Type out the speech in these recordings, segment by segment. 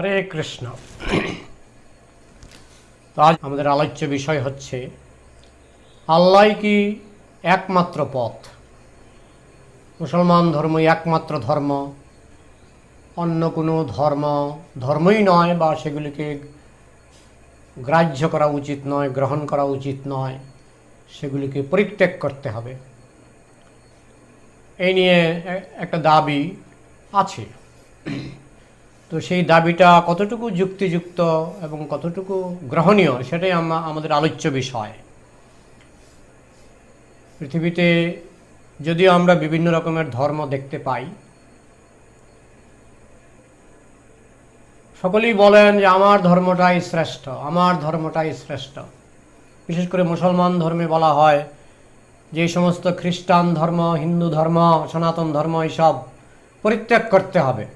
হরে কৃষ্ণ। তো আজ আমাদের আলোচ্য বিষয় হচ্ছে আল্লাহ কি একমাত্র পথ? মুসলমান ধর্মই একমাত্র ধর্ম, অন্য কোনো ধর্মই নয়, বা সেগুলিকে গ্রাহ্য করা উচিত নয়, গ্রহণ করা উচিত নয়, সেগুলিকে পরিত্যাগ করতে হবে। এই নিয়ে একটা দাবি আছে। তো সেই দাবিটা কতটুকু যুক্তিযুক্ত এবং কতটুকু গ্রহণীয়, সেটাই আমাদের আলোচ্য বিষয়। পৃথিবীতে যদিও আমরা বিভিন্ন রকমের ধর্ম দেখতে পাই, সকলেই বলেন যে আমার ধর্মটাই শ্রেষ্ঠ, আমার ধর্মটাই শ্রেষ্ঠ। বিশেষ করে মুসলমান ধর্মে বলা হয় যে সমস্ত খ্রিস্টান ধর্ম, হিন্দু ধর্ম, সনাতন ধর্ম এইসব পরিত্যাগ করতে হবে,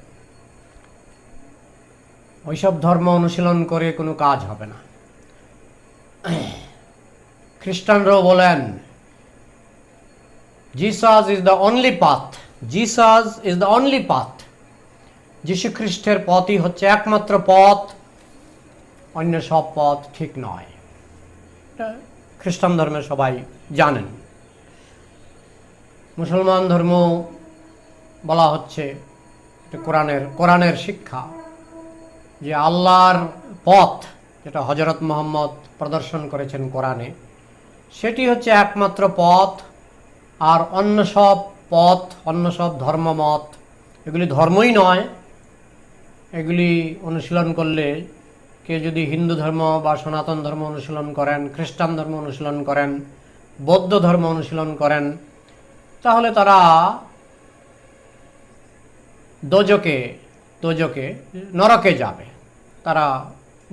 ওইসব ধর্ম অনুশীলন করে কোনো কাজ হবে না। খ্রিস্টানরাও বলেন Jesus is the only path, Jesus is the only path, যীশু খ্রিস্টের পথই হচ্ছে একমাত্র পথ, অন্য সব পথ ঠিক নয়। এটা খ্রিস্টান ধর্মে সবাই জানেন। মুসলমান ধর্ম বলা হচ্ছে, এটা কোরআনের শিক্ষা, যে আল্লাহর পথ যেটা হযরত মুহাম্মদ প্রদর্শন করেছেন কোরআনে, সেটি হচ্ছে একমাত্র পথ। আর অন্য সব পথ, অন্য সব ধর্মমত, এগুলি ধর্মই নয়। এগুলি অনুশীলন করলে, কে যদি হিন্দু ধর্ম বা সনাতন ধর্ম অনুশীলন করেন, খ্রিস্টান ধর্ম অনুশীলন করেন, বৌদ্ধ ধর্ম অনুশীলন করেন, তাহলে তারা দোজকে নরকে যাবে, তারা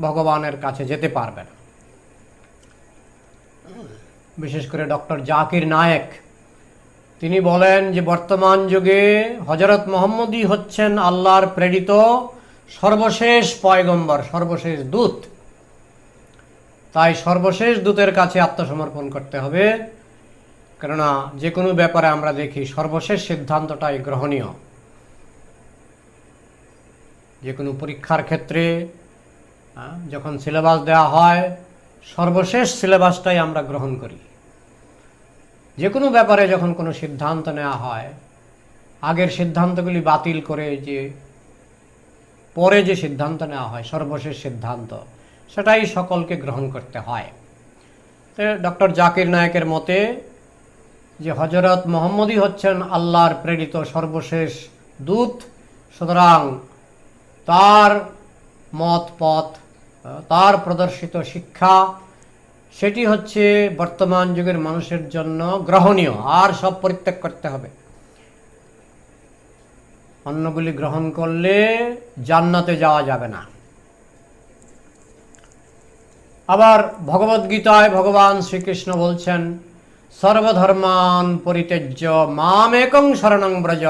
ভগবানের কাছে যেতে পারবে না। বিশেষ করে ডক্টর জাকির নায়েক, তিনি বলেন যে বর্তমান যুগে হযরত মুহাম্মদই হচ্ছেন আল্লাহর প্রেরিত সর্বশেষ পয়গম্বর, সর্বশেষ দূত। তাই সর্বশেষ দূতের কাছে আত্মসমর্পণ করতে হবে, কেননা যে কোনো ব্যাপারে আমরা দেখি সর্বশেষ সিদ্ধান্তটাই গ্রহণীয়। যে কোনো পরীক্ষার ক্ষেত্রে যখন সিলেবাস দেওয়া হয়, সর্বশেষ সিলেবাসটাই আমরা গ্রহণ করি। যে কোনো ব্যাপারে যখন কোনো সিদ্ধান্ত নেওয়া হয়, আগের সিদ্ধান্তগুলি বাতিল করে যে পরে যে সিদ্ধান্ত নেওয়া হয়, সর্বশেষ সিদ্ধান্ত, সেটাই সকলকে গ্রহণ করতে হয়। তো ডক্টর জাকির নায়েকের মতে যে হযরত মুহাম্মদই হচ্ছেন আল্লাহর প্রেরিত সর্বশেষ দূত, সুতরাং তার মত পথ, তার প্রদর্শিত শিক্ষা, সেটি হচ্ছে বর্তমান যুগের মানুষের জন্য গ্রহণীয়। আর সব পরিত্যাগ করতে হবে। অন্যগুলি গ্রহণ করলে জান্নাতে যাওয়া যাবে না। আবার ভগবদ্গীতায় ভগবান শ্রীকৃষ্ণ বলছেন, সর্বধর্মান পরিত্যজ্য মামেকং শরণং ব্রজ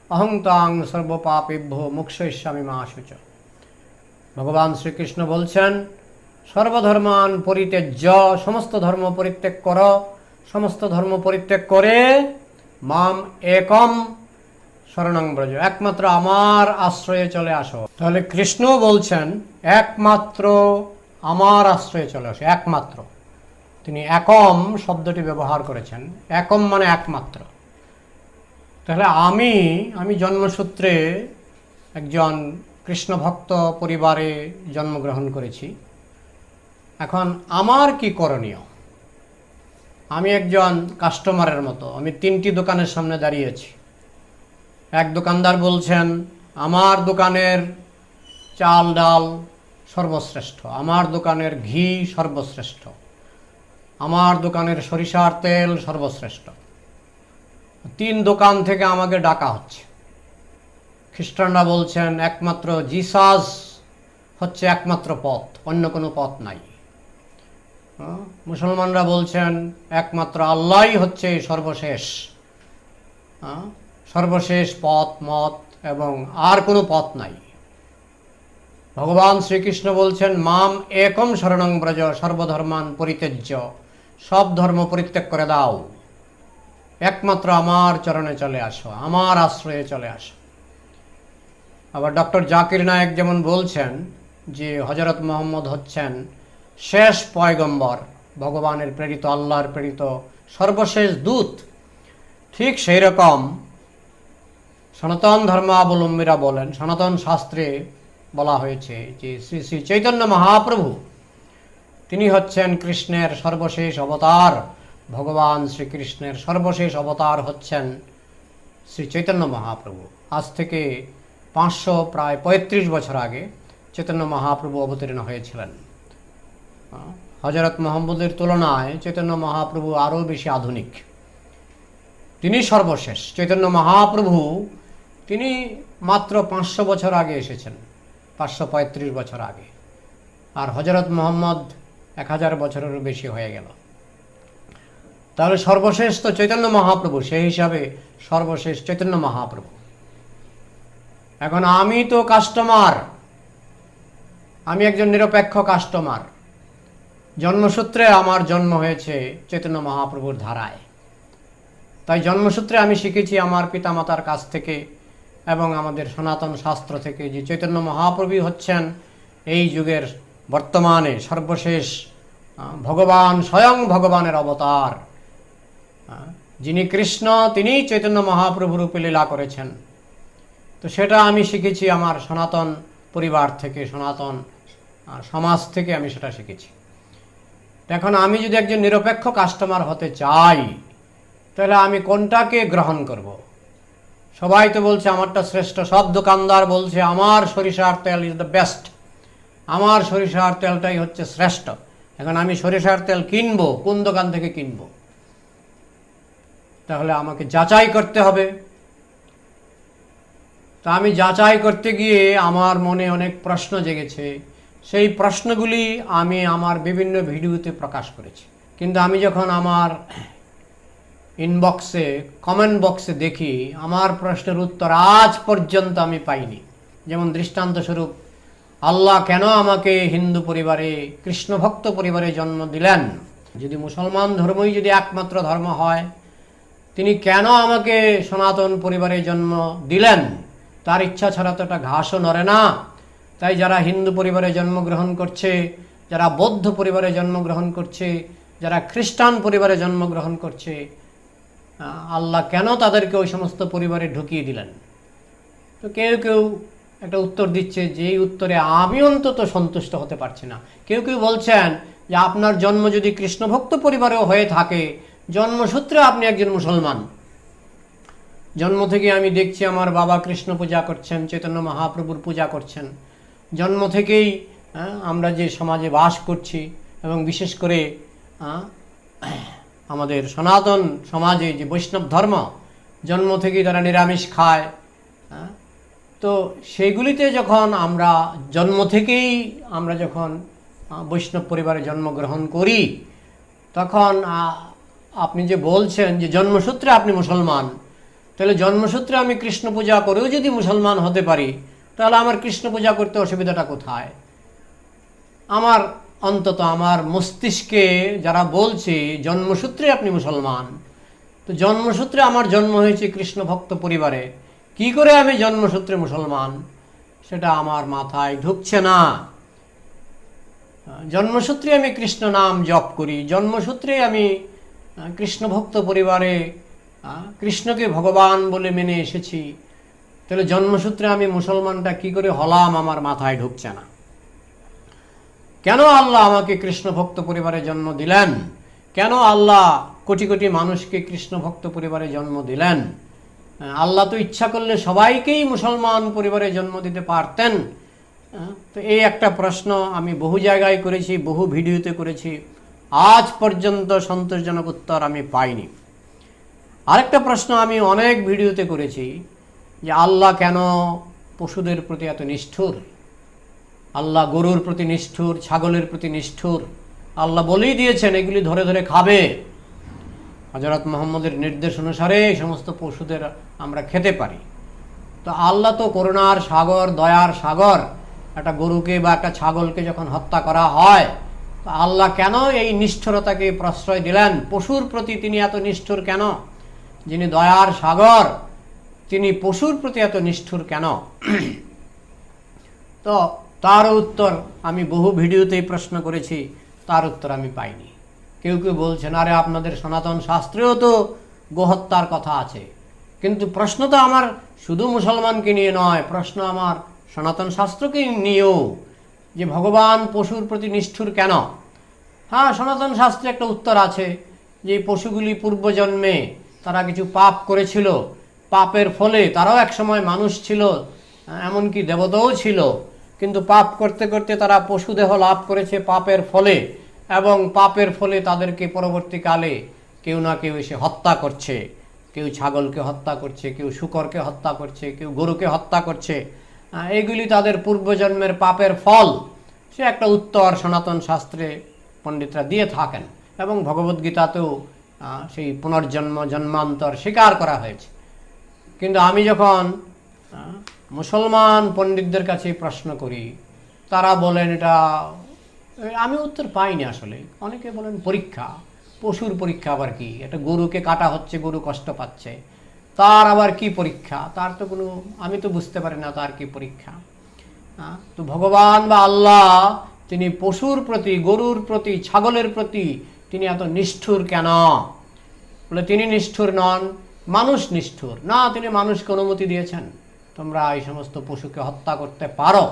অহং তাং সর্বপাপেভ্যো মোক্ষয়িষ্যামি মা শুচি। ভগবান শ্রীকৃষ্ণ বলছেন, সর্বধর্মান পরিত্যজ্য, সমস্ত ধর্ম পরিত্যাগ করো, সমস্ত ধর্ম পরিত্যাগ করে মাম একম শরণং ব্রজ, একমাত্র আমার আশ্রয়ে চলে আসো। তাহলে কৃষ্ণ বলছেন একমাত্র আমার আশ্রয়ে চলে আসো, একমাত্র। তিনি একম শব্দটি ব্যবহার করেছেন, একম মানে একমাত্র। তাহলে আমি জন্মসূত্রে একজন কৃষ্ণ ভক্ত পরিবারে জন্মগ্রহণ করেছি। এখন আমার কি করণীয়? আমি একজন কাস্টমারের মতো, আমি 3টি দোকানের সামনে দাঁড়িয়েছি। এক দোকানদার বলছেন আমার দোকানের চাল ডাল সর্বশ্রেষ্ঠ, আমার দোকানের ঘি সর্বশ্রেষ্ঠ, আমার দোকানের সরিষার তেল সর্বশ্রেষ্ঠ। 3 দোকান থেকে আমাকে ডাকা হচ্ছে। খ্রিস্টানরা বলছেন একমাত্র জিসাস হচ্ছে একমাত্র পথ, অন্য কোনো পথ নাই। মুসলমানরা বলছেন একমাত্র আল্লাহই হচ্ছে সর্বশেষ পথ মত, এবং আর কোনো পথ নাই। ভগবান শ্রীকৃষ্ণ বলছেন মাম একম শরণং ব্রজ সর্বধর্মান পরিত্যজ্য, সব ধর্ম পরিত্যাগ করে দাও, একমাত্র আমার চরণে চলে আসো, আমার আশ্রয়ে চলে আসো। আবার ডক্টর জাকির নায়েক যেমন বলছেন যে হযরত মুহাম্মদ হচ্ছেন শেষ পয়গম্বর, ভগবানের প্রেরিত, আল্লাহর প্রেরিত সর্বশেষ দূত। ঠিক সেই রকম সনাতন ধর্মাবলম্বীরা বলেন, সনাতন শাস্ত্রে বলা হয়েছে যে শ্রী শ্রী চৈতন্য মহাপ্রভু তিনি হচ্ছেন কৃষ্ণের সর্বশেষ অবতার। ভগবান শ্রীকৃষ্ণের সর্বশেষ অবতার হচ্ছেন শ্রী চৈতন্য মহাপ্রভু। আজ থেকে 535 বছর আগে চৈতন্য মহাপ্রভু অবতীর্ণ হয়েছিলেন। হযরত মুহাম্মদের তুলনায় চৈতন্য মহাপ্রভু আরও বেশি আধুনিক, তিনি সর্বশেষ। চৈতন্য মহাপ্রভু তিনি মাত্র 500 বছর আগে এসেছেন, 535 বছর আগে, আর হযরত মুহাম্মদ 1000 বছরেরও বেশি হয়ে গেল। তাহলে সর্বশেষ তো চৈতন্য মহাপ্রভু, সেই হিসাবে সর্বশেষ চৈতন্য মহাপ্রভু। এখন আমি তো কাস্টমার, আমি একজন নিরপেক্ষ কাস্টমার। জন্মসূত্রে আমার জন্ম হয়েছে চৈতন্য মহাপ্রভুর ধারায়, তাই জন্মসূত্রে আমি শিখেছি আমার পিতামাতার কাছ থেকে এবং আমাদের সনাতন শাস্ত্র থেকে যে চৈতন্য মহাপ্রভু হচ্ছেন এই যুগের বর্তমানে সর্বশেষ ভগবান, স্বয়ং ভগবানের অবতার। যিনি কৃষ্ণ তিনি চৈতন্য মহাপ্রভু রূপে লীলা করেছেন। তো সেটা আমি শিখেছি আমার সনাতন পরিবার থেকে, সনাতন সমাজ থেকে আমি সেটা শিখেছি। এখন আমি যদি একজন নিরপেক্ষ কাস্টমার হতে চাই তাহলে আমি কোনটাকে গ্রহণ করব? সবাই তো বলছে আমারটা শ্রেষ্ঠ, সব দোকানদার বলছে আমার সরিষার তেল ইজ দ্য বেস্ট, আমার সরিষার তেলটাই হচ্ছে শ্রেষ্ঠ। এখন আমি সরিষার তেল কিনবো, কোন দোকান থেকে কিনবো? তাহলে আমাকে যাচাই করতে হবে। তা আমি যাচাই করতে গিয়ে আমার মনে অনেক প্রশ্ন জেগেছে। সেই প্রশ্নগুলি আমি আমার বিভিন্ন ভিডিওতে প্রকাশ করেছি, কিন্তু আমি যখন আমার ইনবক্সে, কমেন্ট বক্সে দেখি, আমার প্রশ্নের উত্তর আজ পর্যন্ত আমি পাইনি। যেমন দৃষ্টান্তস্বরূপ, আল্লাহ কেন আমাকে হিন্দু পরিবারে, কৃষ্ণভক্ত পরিবারে জন্ম দিলেন? যদি মুসলমান ধর্মই যদি একমাত্র ধর্ম হয়, তিনি কেন আমাকে সনাতন পরিবারে জন্ম দিলেন? তার ইচ্ছা ছাড়া তো একটা ঘাসও নড়ে না। তাই যারা হিন্দু পরিবারে জন্মগ্রহণ করছে, যারা বৌদ্ধ পরিবারে জন্মগ্রহণ করছে, যারা খ্রিস্টান পরিবারে জন্মগ্রহণ করছে, আল্লাহ কেন তাদেরকে ওই সমস্ত পরিবারে ঢুকিয়ে দিলেন? তো কেউ কেউ একটা উত্তর দিচ্ছে, যে এই উত্তরে আমি অন্তত সন্তুষ্ট হতে পারছি না। কেউ কেউ বলছেন যে আপনার জন্ম যদি কৃষ্ণভক্ত পরিবারেও হয়ে থাকে, জন্মসূত্রে আপনি একজন মুসলমান। জন্ম থেকে আমি দেখছি আমার বাবা কৃষ্ণ পূজা করছেন, চৈতন্য মহাপ্রভুর পূজা করছেন। জন্ম থেকেই আমরা যে সমাজে বাস করছি, এবং বিশেষ করে আমাদের সনাতন সমাজে যে বৈষ্ণব ধর্ম, জন্ম থেকেই তারা নিরামিষ খায়। তো সেইগুলিতে যখন আমরা জন্ম থেকেই আমরা যখন বৈষ্ণব পরিবারে জন্মগ্রহণ করি, তখন আপনি যে বলছেন যে জন্মসূত্রে আপনি মুসলমান, তাহলে জন্মসূত্রে আমি কৃষ্ণ পূজা করেও যদি মুসলমান হতে পারি, তাহলে আমার কৃষ্ণ পূজা করতে অসুবিধাটা কোথায়? আমার অন্তত আমার মস্তিষ্কে যারা বলছে জন্মসূত্রে আপনি মুসলমান, তো জন্মসূত্রে আমার জন্ম হয়েছে কৃষ্ণ ভক্ত পরিবারে, কি করে আমি জন্মসূত্রে মুসলমান, সেটা আমার মাথায় ঢুকছে না। জন্মসূত্রে আমি কৃষ্ণ নাম জপ করি, জন্মসূত্রে আমি কৃষ্ণ ভক্ত পরিবারে কৃষ্ণকে ভগবান বলে মেনে এসেছি, তাহলে জন্মসূত্রে আমি মুসলমানটা কি করে হলাম আমার মাথায় ঢুকছে না। কেন আল্লাহ আমাকে কৃষ্ণ ভক্ত পরিবারে জন্ম দিলেন? কেন আল্লাহ কোটি কোটি মানুষকে কৃষ্ণ ভক্ত পরিবারে জন্ম দিলেন? আল্লাহ তো ইচ্ছা করলে সবাইকেই মুসলমান পরিবারে জন্ম দিতে পারতেন। তো এই একটা প্রশ্ন আমি বহু জায়গায় করেছি, বহু ভিডিওতে করেছি, আজ পর্যন্ত সন্তোষজনক উত্তর আমি পাইনি। আরেকটা প্রশ্ন আমি অনেক ভিডিওতে করেছি, যে আল্লাহ কেন পশুদের প্রতি এত নিষ্ঠুর? আল্লাহ গরুর প্রতি নিষ্ঠুর, ছাগলের প্রতি নিষ্ঠুর। আল্লাহ বলেই দিয়েছেন এগুলি ধরে ধরে খাবে। হযরত মুহাম্মদের নির্দেশ অনুসারে এই সমস্ত পশুদের আমরা খেতে পারি। তো আল্লাহ তো করুণার সাগর, দয়ার সাগর। একটা গরুকে বা একটা ছাগলকে যখন হত্যা করা হয়, তো আল্লাহ কেন এই নিষ্ঠুরতাকে প্রশ্রয় দিলেন? পশুর প্রতি তিনি এত নিষ্ঠুর কেন? যিনি দয়ার সাগর, তিনি পশুর প্রতি এত নিষ্ঠুর কেন? তো তার উত্তর আমি বহু ভিডিওতেই প্রশ্ন করেছি, তার উত্তর আমি পাইনি। কেউ কেউ বলছেন আরে আপনাদের সনাতন শাস্ত্রেও তো গোহত্যার কথা আছে, কিন্তু প্রশ্ন তো আমার শুধু মুসলমানকে নিয়ে নয়, প্রশ্ন আমার সনাতন শাস্ত্রকে নিয়েও, যে ভগবান পশুর প্রতি নিষ্ঠুর কেন। হ্যাঁ, সনাতন শাস্ত্রে একটা উত্তর আছে যে পশুগুলি পূর্বজন্মে তারা কিছু পাপ করেছিল, পাপের ফলে তারাও একসময় মানুষ ছিল, এমনকি দেবতাও ছিল, কিন্তু পাপ করতে করতে তারা পশুদেহ লাভ করেছে পাপের ফলে, এবং পাপের ফলে তাদেরকে পরবর্তীকালে কেউ না কেউ এসে হত্যা করছে, কেউ ছাগলকে হত্যা করছে, কেউ শূকরকে হত্যা করছে, কেউ গরুকে হত্যা করছে। এগুলি তাদের পূর্বজন্মের পাপের ফল। সে একটা উত্তর সনাতন শাস্ত্রে পণ্ডিতরা দিয়ে থাকেন, এবং ভগবদ্গীতাতেও সেই পুনর্জন্ম জন্মান্তর স্বীকার করা হয়েছে। কিন্তু আমি যখন মুসলমান পণ্ডিতদের কাছে প্রশ্ন করি, তারা বলেন এটা, আমি উত্তর পাইনি আসলে। অনেকে বলেন পরীক্ষা, পশুর পরীক্ষা আবার কি? একটা গরুকে কাটা হচ্ছে, গরু কষ্ট পাচ্ছে, তার আবার কি পরীক্ষা? তার তো কোনো, আমি তো বুঝতে পারি না তার কি পরীক্ষা। তো ভগবান বা আল্লাহ তিনি পশুর প্রতি, গরুর প্রতি, ছাগলের প্রতি তিনি এত নিষ্ঠুর কেন? বলে তিনি নিষ্ঠুর নন, মানুষ নিষ্ঠুর। না, তিনি মানুষকে অনুমতি দিয়েছেন তোমরা এই সমস্ত পশুকে হত্যা করতে পারো।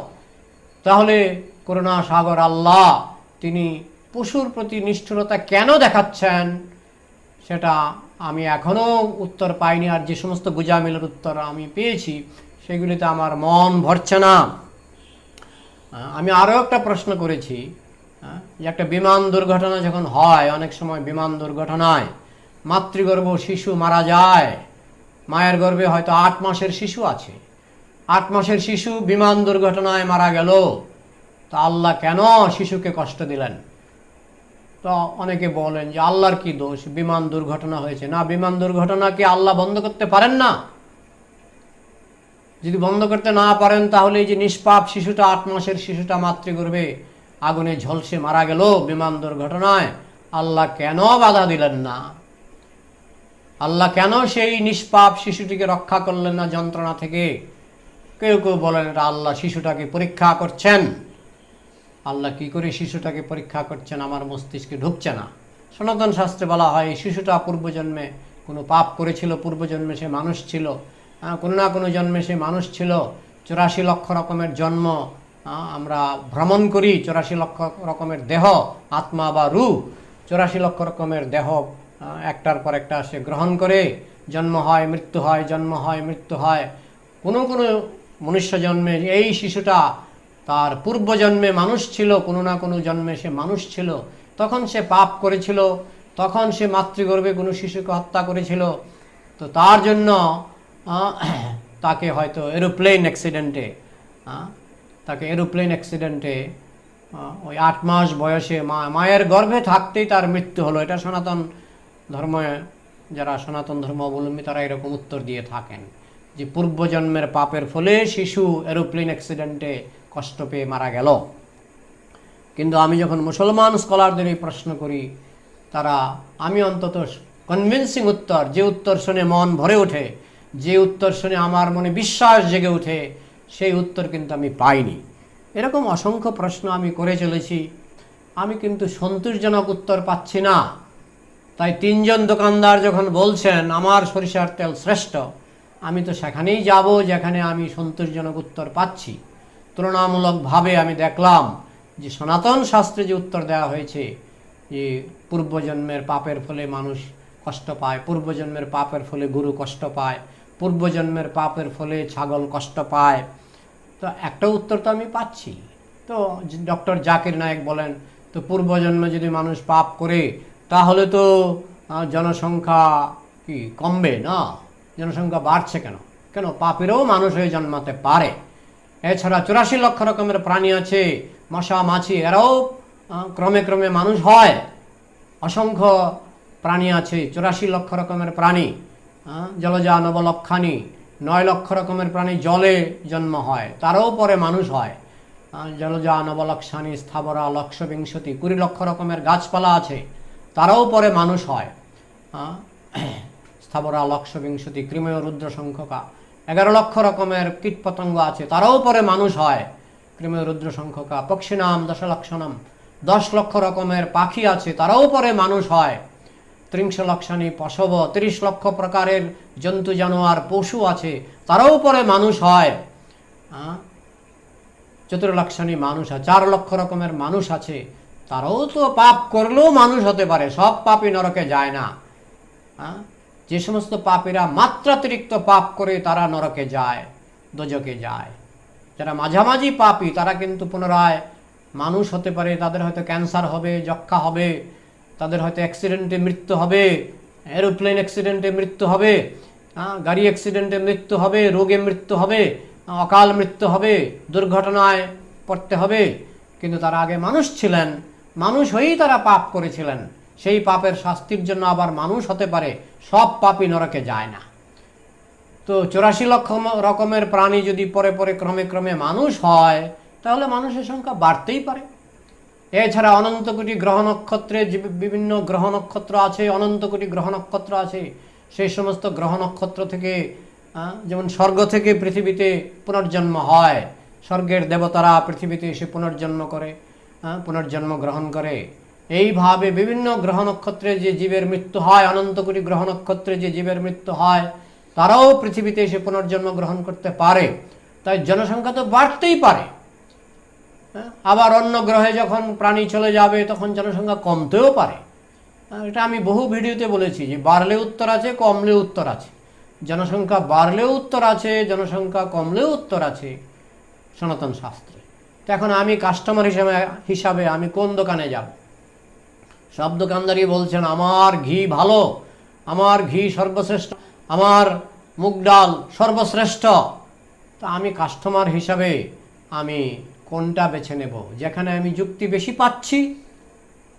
তাহলে করুণা সাগর আল্লাহ তিনি পশুর প্রতি নিষ্ঠুরতা কেন দেখাচ্ছেন, সেটা আমি এখনও উত্তর পাইনি। আর যে সমস্ত গুজামিলের উত্তর আমি পেয়েছি সেগুলিতে আমার মন ভরছে না। আমি আরও একটা প্রশ্ন করেছি, যে একটা বিমান দুর্ঘটনা যখন হয়, অনেক সময় বিমান দুর্ঘটনায় মাতৃগর্ভ শিশু মারা যায়, মায়ের গর্ভে হয়তো 8 মাসের শিশু আছে, 8 মাসের শিশু বিমান দুর্ঘটনায় মারা গেল, তো আল্লাহ কেন শিশুকে কষ্ট দিলেন? তো অনেকে বলেন যে আল্লাহর কি দোষ, বিমান দুর্ঘটনা হয়েছে। না, বিমান দুর্ঘটনাকে আল্লাহ বন্ধ করতে পারেন না? যদি বন্ধ করতে না পারেন, তাহলে এই যে নিষ্পাপ শিশুটা, 8 মাসের শিশুটা মাতৃগর্ভে আগুনে ঝলসে মারা গেল বিমান দুর্ঘটনায়, আল্লাহ কেন বাধা দিলেন না? আল্লাহ কেন সেই নিষ্পাপ শিশুটিকে রক্ষা করলেন না যন্ত্রণা থেকে? কেউ কেউ বলেন এটা আল্লাহ শিশুটাকে পরীক্ষা করছেন। আল্লাহ কি করে শিশুটাকে পরীক্ষা করছেন আমার মস্তিষ্কে ঢুকছে না। সনাতন শাস্ত্রে বলা হয় শিশুটা পূর্বজন্মে কোনো পাপ করেছিল, পূর্বজন্মে সে মানুষ ছিল, কোনো না কোনো জন্মে সে মানুষ ছিল। 84 লক্ষ রকমের জন্ম আমরা ভ্রমণ করি, 84 লক্ষ রকমের দেহ, আত্মা বা রূহ, 84 লক্ষ রকমের দেহ একটার পর একটা সে গ্রহণ করে, জন্ম হয়, মৃত্যু হয়, জন্ম হয়, মৃত্যু হয়। কোনো কোনো মনুষ্য জন্মে এই শিশুটা তার পূর্বজন্মে মানুষ ছিল, কোনো না কোনো জন্মে সে মানুষ ছিল, তখন সে পাপ করেছিল, তখন সে মাতৃগর্ভে কোনো শিশুকে হত্যা করেছিল। তো তার জন্য তাকে হয়তো এরোপ্লেন অ্যাক্সিডেন্টে ওই 8 মাস বয়সে মায়ের গর্ভে থাকতেই তার মৃত্যু হলো। এটা সনাতন ধর্মে, যারা সনাতন ধর্ম অবলম্বী তারা এরকম উত্তর দিয়ে থাকেন যে পূর্বজন্মের পাপের ফলে শিশু এরোপ্লেন অ্যাক্সিডেন্টে কষ্ট পেয়ে মারা গেল। কিন্তু আমি যখন মুসলমান স্কলারদের এই প্রশ্ন করি, তারা, আমি অন্তত কনভিন্সিং উত্তর, যে উত্তর শুনে মন ভরে ওঠে, যে উত্তর শুনে আমার মনে বিশ্বাস জেগে ওঠে, সেই উত্তর কিন্তু আমি পাইনি। এরকম অসংখ্য প্রশ্ন আমি করে চলেছি, আমি কিন্তু সন্তোষজনক উত্তর পাচ্ছি না। তাই 3 জন দোকানদার যখন বলছেন আমার সরিষার তেল শ্রেষ্ঠ, আমি তো সেখানেই যাব যেখানে আমি সন্তোষজনক উত্তর পাচ্ছি। তুলনামূলকভাবে আমি দেখলাম যে সনাতন শাস্ত্রে যে উত্তর দেওয়া হয়েছে যে পূর্বজন্মের পাপের ফলে মানুষ কষ্ট পায়, পূর্বজন্মের পাপের ফলে গরু কষ্ট পায়, পূর্বজন্মের পাপের ফলে ছাগল কষ্ট পায়, তো একটা উত্তর তো আমি পাচ্ছি। তো ডক্টর জাকির নায়েক বলেন, তো পূর্বজন্মে যদি মানুষ পাপ করে তাহলে তো জনসংখ্যা কি কমবে না, জনসংখ্যা বাড়ছে কেন? কেন, পাপেরও মানুষ হয়ে জন্মাতে পারে। এছাড়া 84 লক্ষ রকমের প্রাণী আছে, মশা মাছি, এরাও ক্রমে ক্রমে মানুষ হয়। অসংখ্য প্রাণী আছে, 84 লক্ষ রকমের প্রাণী, জলজা নবলক্ষানি, 9 লক্ষ রকমের প্রাণী জলে জন্ম হয়, তারাও পরে মানুষ হয়। জলজা নবলক্ষানি স্থাবরা লক্ষবিংশতি, 20 লক্ষ রকমের গাছপালা আছে, তারাও পরে মানুষ হয়। স্থাবরা লক্ষবিংশতি, কৃময় রুদ্র সংখ্যকা, 11 লক্ষ রকমের কীটপতঙ্গ আছে, তারাও পরে মানুষ হয়। ক্রিমে রুদ্র সংখ্যকা পক্ষিনাম দশলক্ষণম, 10 লক্ষ রকমের পাখি আছে, তারাও পরে মানুষ হয়। 30 লক্ষানি পশব, 30 লক্ষ প্রকারের জন্তু জানোয়ার পশু আছে, তারাও পরে মানুষ হয়। 4 লক্ষানি মানুষ আছে, 4 লক্ষ রকমের মানুষ আছে, তারাও তো পাপ করলেও মানুষ হতে পারে। সব পাপই নরকে যায় না। যে সমস্ত পাপীরা মাত্রাতিরিক্ত পাপ করে তারা নরকে যায়, দোজকে যায়। যারা মাঝামাঝি পাপী তারা কিন্তু পুনরায় মানুষ হতে পারে। তাদের হয়তো ক্যান্সার হবে, যক্ষা হবে, তাদের হয়তো অ্যাক্সিডেন্টে মৃত্যু হবে, এরোপ্লেন অ্যাক্সিডেন্টে মৃত্যু হবে, গাড়ি অ্যাক্সিডেন্টে মৃত্যু হবে, রোগে মৃত্যু হবে, অকাল মৃত্যু হবে, দুর্ঘটনায় পড়তে হবে। কিন্তু তারা আগে মানুষ ছিলেন, মানুষ হয়েই তারা পাপ করেছিলেন। সেই পাপের শাস্তির জন্য আবার মানুষ হতে পারে। সব পাপই নরকে যায় না। তো 84 লক্ষ রকমের প্রাণী যদি পরে পরে ক্রমে ক্রমে মানুষ হয়, তাহলে মানুষের সংখ্যা বাড়তেই পারে। এছাড়া অনন্ত কোটি গ্রহ নক্ষত্রে যে বিভিন্ন গ্রহ নক্ষত্র আছে, অনন্ত কোটি গ্রহ নক্ষত্র আছে, সেই সমস্ত গ্রহ নক্ষত্র থেকে যেমন স্বর্গ থেকে পৃথিবীতে পুনর্জন্ম হয়, স্বর্গের দেবতারা পৃথিবীতে এসে পুনর্জন্ম করে, পুনর্জন্ম গ্রহণ করে। এইভাবে বিভিন্ন গ্রহ নক্ষত্রে যে জীবের মৃত্যু হয়, অনন্ত কোটি গ্রহ নক্ষত্রে যে জীবের মৃত্যু হয়, তারাও পৃথিবীতে এসে পুনর্জন্ম গ্রহণ করতে পারে। তাই জনসংখ্যা তো বাড়তেই পারে। আবার অন্য গ্রহে যখন প্রাণী চলে যাবে তখন জনসংখ্যা কমতেও পারে। এটা আমি বহু ভিডিওতে বলেছি যে বাড়লে উত্তর আছে, কমলে উত্তর আছে। জনসংখ্যা বাড়লেও উত্তর আছে, জনসংখ্যা কমলেও উত্তর আছে সনাতন শাস্ত্রে। তো এখন আমি কাস্টমার হিসাবে আমি কোন দোকানে যাব? সব দোকানদারই বলছেন আমার ঘি ভালো, আমার ঘি সর্বশ্রেষ্ঠ, আমার মুগ ডাল সর্বশ্রেষ্ঠ। তো আমি কাস্টমার হিসাবে আমি কোনটা বেছে নেব? যেখানে আমি যুক্তি বেশি পাচ্ছি,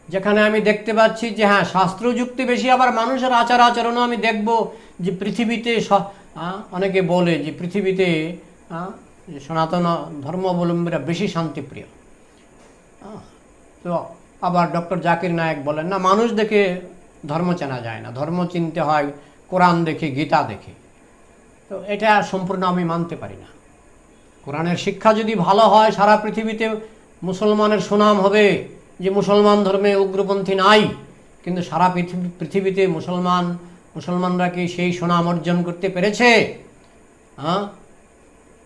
যেখানে আমি দেখতে পাচ্ছি যে হ্যাঁ শাস্ত্র যুক্তি বেশি, আবার মানুষের আচার আচরণও আমি দেখব যে পৃথিবীতে অনেকে বলে যে পৃথিবীতে সনাতন ধর্মাবলম্বীরা বেশি শান্তিপ্রিয়। তো আবার ডক্টর জাকির নায়েক বলেন না, মানুষ দেখে ধর্ম চেনা যায় না, ধর্ম চিনতে হয় কোরআন দেখে, গীতা দেখে। তো এটা সম্পূর্ণ আমি মানতে পারি না। কোরআনের শিক্ষা যদি ভালো হয়, সারা পৃথিবীতে মুসলমানের সুনাম হবে যে মুসলমান ধর্মে উগ্রপন্থী নাই। কিন্তু সারা পৃথিবীতে মুসলমানরা কি সেই সুনাম অর্জন করতে পেরেছে?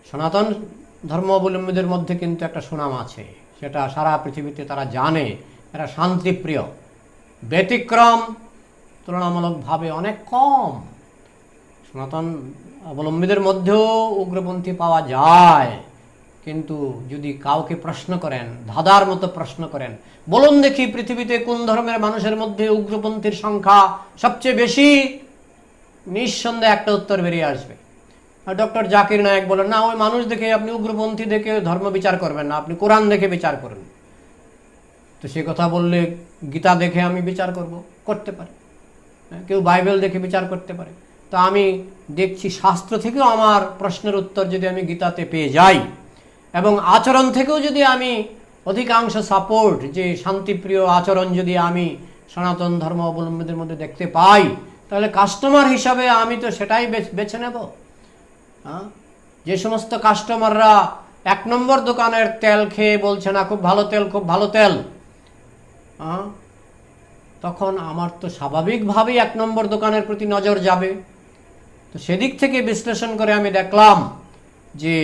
সনাতন ধর্মাবলম্বীদের মধ্যে কিন্তু একটা সুনাম আছে, সেটা সারা পৃথিবীতে তারা জানে, এরা শান্তিপ্রিয়। ব্যতিক্রম তুলনামূলকভাবে অনেক কম। সনাতন অবলম্বীদের মধ্যেও উগ্রপন্থী পাওয়া যায়, কিন্তু যদি কাউকে প্রশ্ন করেন, ধাঁধার মতো প্রশ্ন করেন, বলুন দেখি পৃথিবীতে কোন ধর্মের মানুষের মধ্যে উগ্রপন্থীর সংখ্যা সবচেয়ে বেশি, নিঃসন্দেহে একটা উত্তর বেরিয়ে আসবে। আর ডক্টর জাকির নায়েক বলেন না, ওই মানুষ দেখে আপনি উগ্রপন্থী দেখে ধর্ম বিচার করবেন না, আপনি কোরআন দেখে বিচার করুন। তো সে কথা বললে গীতা দেখে আমি বিচার করতে পারি, কেউ বাইবেল দেখে বিচার করতে পারে। তো আমি দেখছি শাস্ত্র থেকেও আমার প্রশ্নের উত্তর যদি আমি গীতাতে পেয়ে যাই, এবং আচরণ থেকেও যদি আমি অধিকাংশ সাপোর্ট, যে শান্তিপ্রিয় আচরণ যদি আমি সনাতন ধর্ম অবলম্বীদের মধ্যে দেখতে পাই, তাহলে কাস্টমার হিসাবে আমি তো সেটাই বেছে নেব। যে সমস্ত কাস্টমাররা 1 নম্বর দোকানের তেল খেয়ে বলছে না খুব ভালো তেল, খুব ভালো তেল, তখন আমার তো স্বাভাবিকভাবেই 1 নম্বর দোকানের প্রতি নজর যাবে। তো সেদিক থেকে বিশ্লেষণ করে আমি দেখলাম যে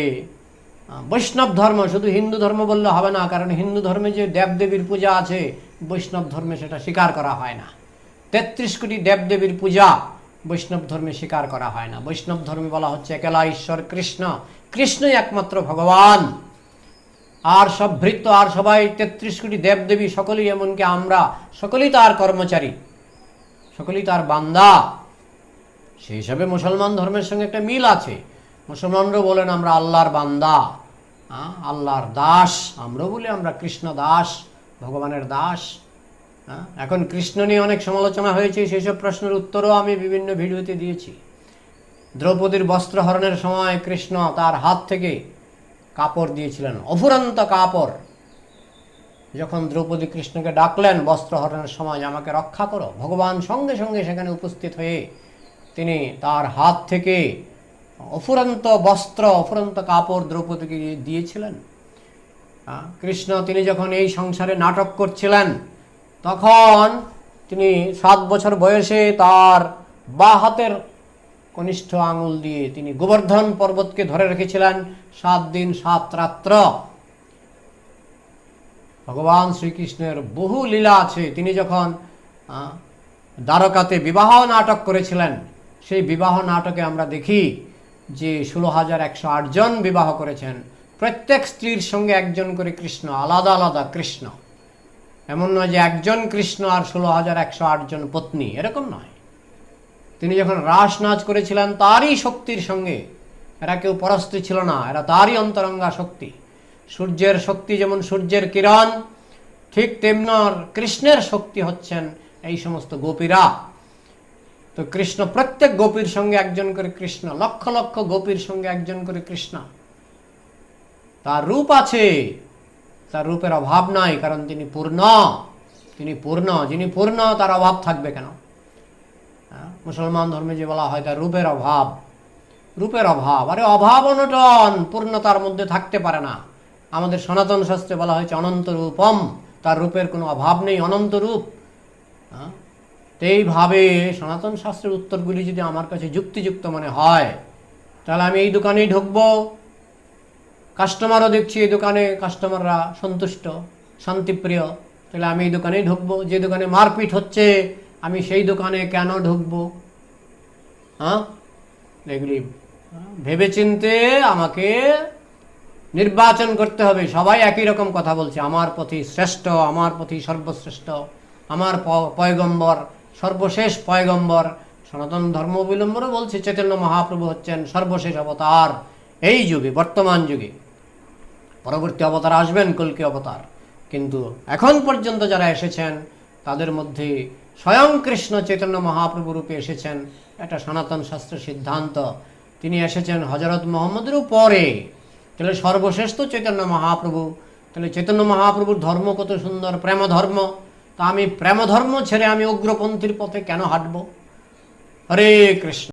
বৈষ্ণব ধর্ম, শুধু হিন্দু ধর্ম বললে হবে না, কারণ হিন্দু ধর্মে যে দেবদেবীর পূজা আছে, বৈষ্ণব ধর্মে সেটা স্বীকার করা হয় না। 33 কোটি দেবদেবীর পূজা বৈষ্ণব ধর্মে স্বীকার করা হয় না। বৈষ্ণব ধর্মে বলা হচ্ছে একলা ঈশ্বর কৃষ্ণ, কৃষ্ণই একমাত্র ভগবান, আর সব ভৃত্য, আর সবাই 33 কোটি দেবদেবী সকলেই, এমনকি আমরা সকলেই তার কর্মচারী, সকলেই তার বান্দা। সেই হিসাবে মুসলমান ধর্মের সঙ্গে একটা মিল আছে। মুসলমানরাও বলেন আমরা আল্লাহর বান্দা, আল্লাহর দাস। আমরাও বলি আমরা কৃষ্ণ দাস, ভগবানের দাস। এখন কৃষ্ণ নিয়ে অনেক সমালোচনা হয়েছে, সেই সব প্রশ্নের উত্তরও আমি বিভিন্ন ভিডিওতে দিয়েছি। দ্রৌপদীর বস্ত্রহরণের সময় কৃষ্ণ তার হাত থেকে কাপড় দিয়েছিলেন, অফুরন্ত কাপড়। যখন দ্রৌপদী কৃষ্ণকে ডাকলেন বস্ত্রহরণের সময়, আমাকে রক্ষা করো, ভগবান সঙ্গে সঙ্গে সেখানে উপস্থিত হয়ে তিনি তার হাত থেকে অফুরন্ত বস্ত্র, অফুরন্ত কাপড় দ্রৌপদীকে দিয়েছিলেন। কৃষ্ণ তিনি যখন এই সংসারে নাটক করছিলেন, তখন তিনি 7 বছর বয়সে তার বাঁ হাতের কনিষ্ঠ আঙুল দিয়ে তিনি গোবর্ধন পর্বতকে ধরে রেখেছিলেন 7 দিন 7 রাত্র। ভগবান শ্রীকৃষ্ণের বহু লীলা আছে। তিনি যখন দ্বারকাতে বিবাহ নাটক করেছিলেন, সেই বিবাহ নাটকে আমরা দেখি যে 16,108 জন বিবাহ করেছেন। প্রত্যেক স্ত্রীর সঙ্গে একজন করে কৃষ্ণ, আলাদা আলাদা কৃষ্ণ। এমন নয় যে একজন কৃষ্ণ আর 16,108 জন পত্নী, এরকম নয়। তিনি যখন রাস নাচ করেছিলেন তারই শক্তির সঙ্গে, এরা কেউ পরস্ত্রী ছিল না, এরা তারই অন্তরঙ্গা শক্তি। সূর্যের শক্তি যেমন সূর্যের কিরণ, ঠিক তেমনি কৃষ্ণের শক্তি হচ্ছেন এই সমস্ত গোপীরা। তো কৃষ্ণ প্রত্যেক গোপীর সঙ্গে একজন করে কৃষ্ণ, লক্ষ লক্ষ গোপীর সঙ্গে একজন করে কৃষ্ণ। তার রূপ আছে, তার রূপের অভাব নাই, কারণ তিনি পূর্ণ। তিনি পূর্ণ, যিনি পূর্ণ তার অভাব থাকবে কেন? মুসলমান ধর্মে যে বলা হয় তার রূপের অভাব, রূপের অভাব, আরে অভাব অনটন পূর্ণতার মধ্যে থাকতে পারে না। আমাদের সনাতন শাস্ত্রে বলা হয়েছে অনন্ত রূপম, তার রূপের কোনো অভাব নেই, অনন্ত রূপ। এইভাবে সনাতন শাস্ত্রের উত্তরগুলি যদি আমার কাছে যুক্তিযুক্ত মনে হয়, তাহলে আমি এই দোকানেই ঢুকবো। কাস্টমারও দেখছি এই দোকানে কাস্টমাররা সন্তুষ্ট, শান্তিপ্রিয়, তাহলে আমি এই দোকানেই ঢুকবো। যে দোকানে মারপিট হচ্ছে আমি সেই দোকানে কেন ঢুকবো? এগুলি ভেবেচিন্তে আমাকে নির্বাচন করতে হবে। সবাই একই রকম কথা বলছে, আমার পথই শ্রেষ্ঠ, আমার পথই সর্বশ্রেষ্ঠ, আমার পয়গম্বর সর্বশেষ পয়গম্বর। সনাতন ধর্মাবলম্বনও বলছে চৈতন্য মহাপ্রভু হচ্ছেন সর্বশেষ অবতার এই যুগে, বর্তমান যুগে। পরবর্তী অবতার আসবেন, কল্কি অবতার। কিন্তু এখন পর্যন্ত যারা এসেছেন তাদের মধ্যে স্বয়ং কৃষ্ণ চৈতন্য মহাপ্রভু রূপে এসেছেন, এটা সনাতন শাস্ত্রের সিদ্ধান্ত। তিনি এসেছেন হযরত মুহাম্মদেরও পরে, তাহলে সর্বশেষ তো চৈতন্য মহাপ্রভু। তাহলে চৈতন্য মহাপ্রভুর ধর্ম কত সুন্দর, প্রেম ধর্ম। তা আমি প্রেম ধর্ম ছেড়ে আমি উগ্রপন্থীর পথে কেন হাঁটবো? হরে কৃষ্ণ।